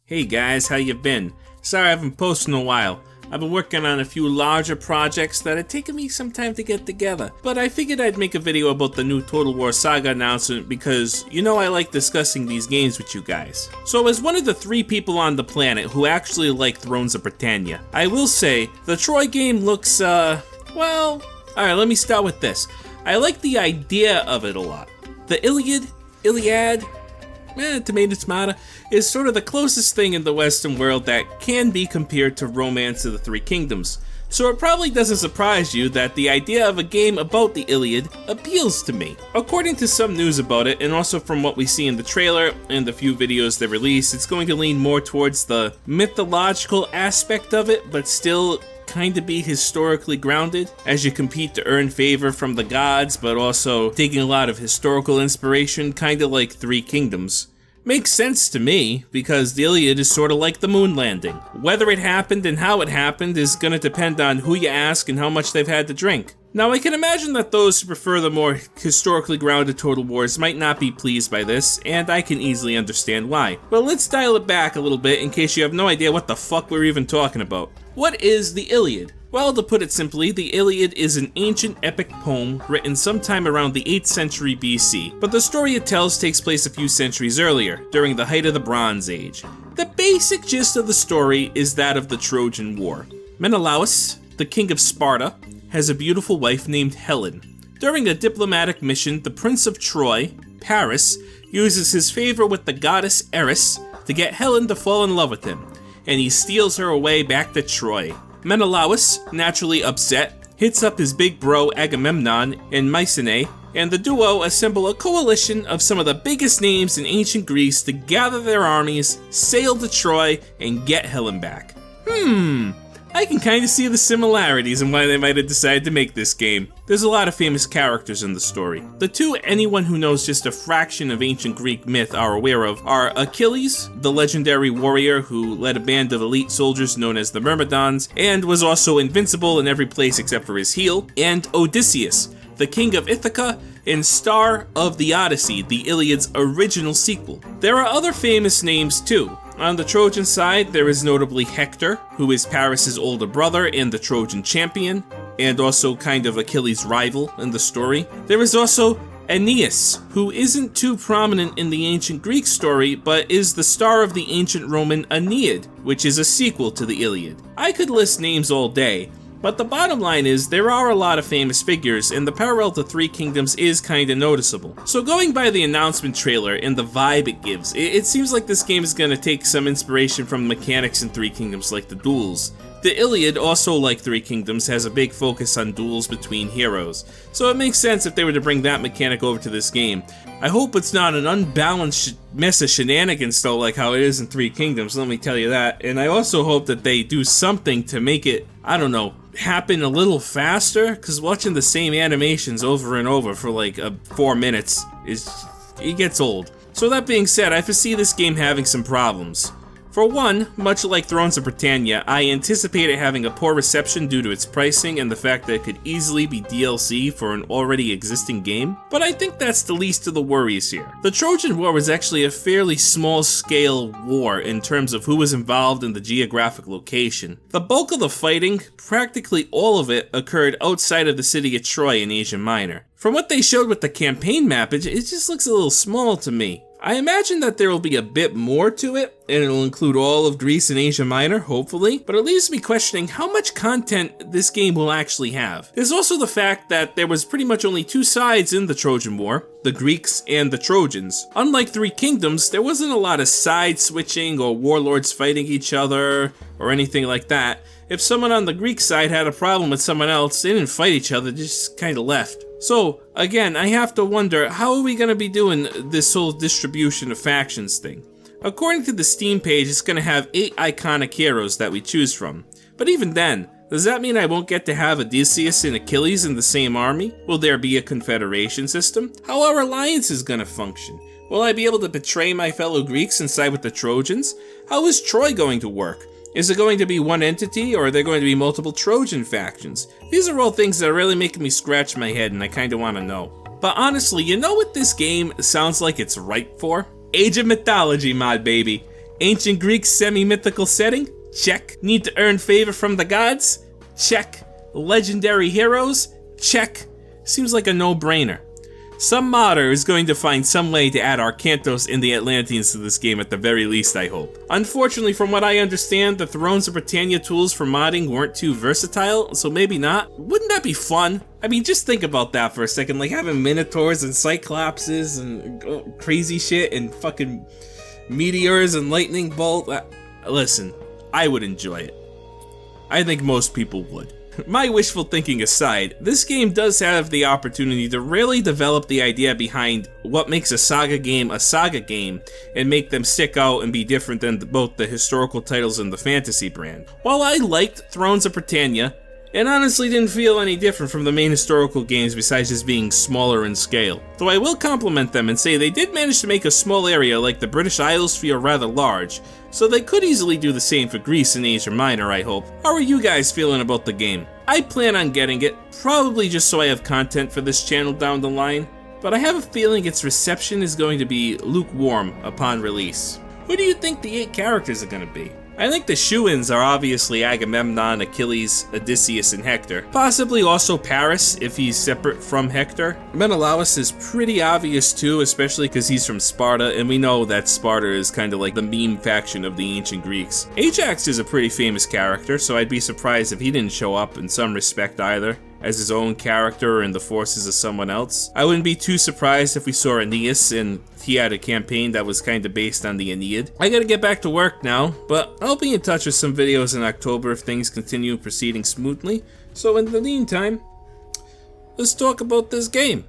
Hey guys, how you been? Sorry I haven't posted in a while. I've been working on a few larger projects that had taken me some time to get together, but I figured I'd make a video about the new Total War Saga announcement because you know I like discussing these games with you guys. So as one of the 3 people on the planet who actually like Thrones of Britannia, I will say the Troy game looks, well, alright, let me start with this. I like the idea of it a lot. The Iliad, tomato, is sort of the closest thing in the Western world that can be compared to Romance of the Three Kingdoms. So it probably doesn't surprise you that the idea of a game about the Iliad appeals to me. According to some news about it, and also from what we see in the trailer and the few videos they released, it's going to lean more towards the mythological aspect of it, but still kind of be historically grounded as you compete to earn favor from the gods, but also taking a lot of historical inspiration, kind of like Three Kingdoms. Makes sense to me, because the Iliad is sort of like the moon landing. Whether it happened and how it happened is going to depend on who you ask and how much they've had to drink. Now, I can imagine that those who prefer the more historically grounded Total Wars might not be pleased by this, and I can easily understand why. But let's dial it back a little bit in case you have no idea what the fuck we're even talking about. What is the Iliad? Well, to put it simply, the Iliad is an ancient epic poem written sometime around the 8th century BC, but the story it tells takes place a few centuries earlier, during the height of the Bronze Age. The basic gist of the story is that of the Trojan War. Menelaus, the king of Sparta, has a beautiful wife named Helen. During a diplomatic mission, the Prince of Troy, Paris, uses his favor with the goddess Eris to get Helen to fall in love with him, and he steals her away back to Troy. Menelaus, naturally upset, hits up his big bro Agamemnon and Mycenae, and the duo assemble a coalition of some of the biggest names in ancient Greece to gather their armies, sail to Troy, and get Helen back. I can kind of see the similarities in why they might have decided to make this game. There's a lot of famous characters in the story. The 2 anyone who knows just a fraction of ancient Greek myth are aware of are Achilles, the legendary warrior who led a band of elite soldiers known as the Myrmidons, and was also invincible in every place except for his heel, and Odysseus, the king of Ithaca and star of the Odyssey, the Iliad's original sequel. There are other famous names too. On the Trojan side, there is notably Hector, who is Paris' older brother and the Trojan champion, and also kind of Achilles' rival in the story. There is also Aeneas, who isn't too prominent in the ancient Greek story, but is the star of the ancient Roman Aeneid, which is a sequel to the Iliad. I could list names all day, but the bottom line is there are a lot of famous figures, and the parallel to Three Kingdoms is kinda noticeable. So going by the announcement trailer and the vibe it gives, it seems like this game is gonna take some inspiration from mechanics in Three Kingdoms like the duels. The Iliad, also like Three Kingdoms, has a big focus on duels between heroes, so it makes sense if they were to bring that mechanic over to this game. I hope it's not an unbalanced mess of shenanigans though, like how it is in Three Kingdoms, let me tell you that. And I also hope that they do something to make it, I don't know, happen a little faster, because watching the same animations over and over for like 4 minutes it gets old. So that being said, I foresee this game having some problems. For one, much like Thrones of Britannia, I anticipate it having a poor reception due to its pricing and the fact that it could easily be DLC for an already existing game, but I think that's the least of the worries here. The Trojan War was actually a fairly small-scale war in terms of who was involved in the geographic location. The bulk of the fighting, practically all of it, occurred outside of the city of Troy in Asia Minor. From what they showed with the campaign map, it just looks a little small to me. I imagine that there will be a bit more to it, and it'll include all of Greece and Asia Minor, hopefully, but it leaves me questioning how much content this game will actually have. There's also the fact that there was pretty much only 2 sides in the Trojan War, the Greeks and the Trojans. Unlike Three Kingdoms, there wasn't a lot of side switching or warlords fighting each other or anything like that. If someone on the Greek side had a problem with someone else, they didn't fight each other, they just kinda left. So, again, I have to wonder, how are we going to be doing this whole distribution of factions thing? According to the Steam page, it's going to have 8 iconic heroes that we choose from. But even then, does that mean I won't get to have Odysseus and Achilles in the same army? Will there be a confederation system? How are alliances going to function? Will I be able to betray my fellow Greeks and side with the Trojans? How is Troy going to work? Is it going to be one entity, or are there going to be multiple Trojan factions? These are all things that are really making me scratch my head, and I kinda wanna know. But honestly, you know what this game sounds like it's ripe for? Age of Mythology mod, baby. Ancient Greek semi-mythical setting? Check. Need to earn favor from the gods? Check. Legendary heroes? Check. Seems like a no-brainer. Some modder is going to find some way to add Arkantos and the Atlanteans to this game at the very least, I hope. Unfortunately, from what I understand, the Thrones of Britannia tools for modding weren't too versatile, so maybe not. Wouldn't that be fun? I mean, just think about that for a second, like having Minotaurs and Cyclopses and crazy shit and fucking meteors and lightning bolt. Listen, I would enjoy it. I think most people would. My wishful thinking aside, this game does have the opportunity to really develop the idea behind what makes a Saga game and make them stick out and be different than both the historical titles and the fantasy brand. While I liked Thrones of Britannia, it honestly didn't feel any different from the main historical games besides just being smaller in scale. Though I will compliment them and say they did manage to make a small area like the British Isles feel rather large, so they could easily do the same for Greece and Asia Minor, I hope. How are you guys feeling about the game? I plan on getting it, probably just so I have content for this channel down the line, but I have a feeling its reception is going to be lukewarm upon release. Who do you think the 8 characters are going to be? I think the shoo-ins are obviously Agamemnon, Achilles, Odysseus, and Hector. Possibly also Paris, if he's separate from Hector. Menelaus is pretty obvious too, especially because he's from Sparta, and we know that Sparta is kind of like the meme faction of the ancient Greeks. Ajax is a pretty famous character, so I'd be surprised if he didn't show up in some respect either, as his own character or in the forces of someone else. I wouldn't be too surprised if we saw Aeneas and he had a campaign that was kind of based on the Aeneid. I gotta get back to work now, but I'll be in touch with some videos in October if things continue proceeding smoothly. So in the meantime, let's talk about this game.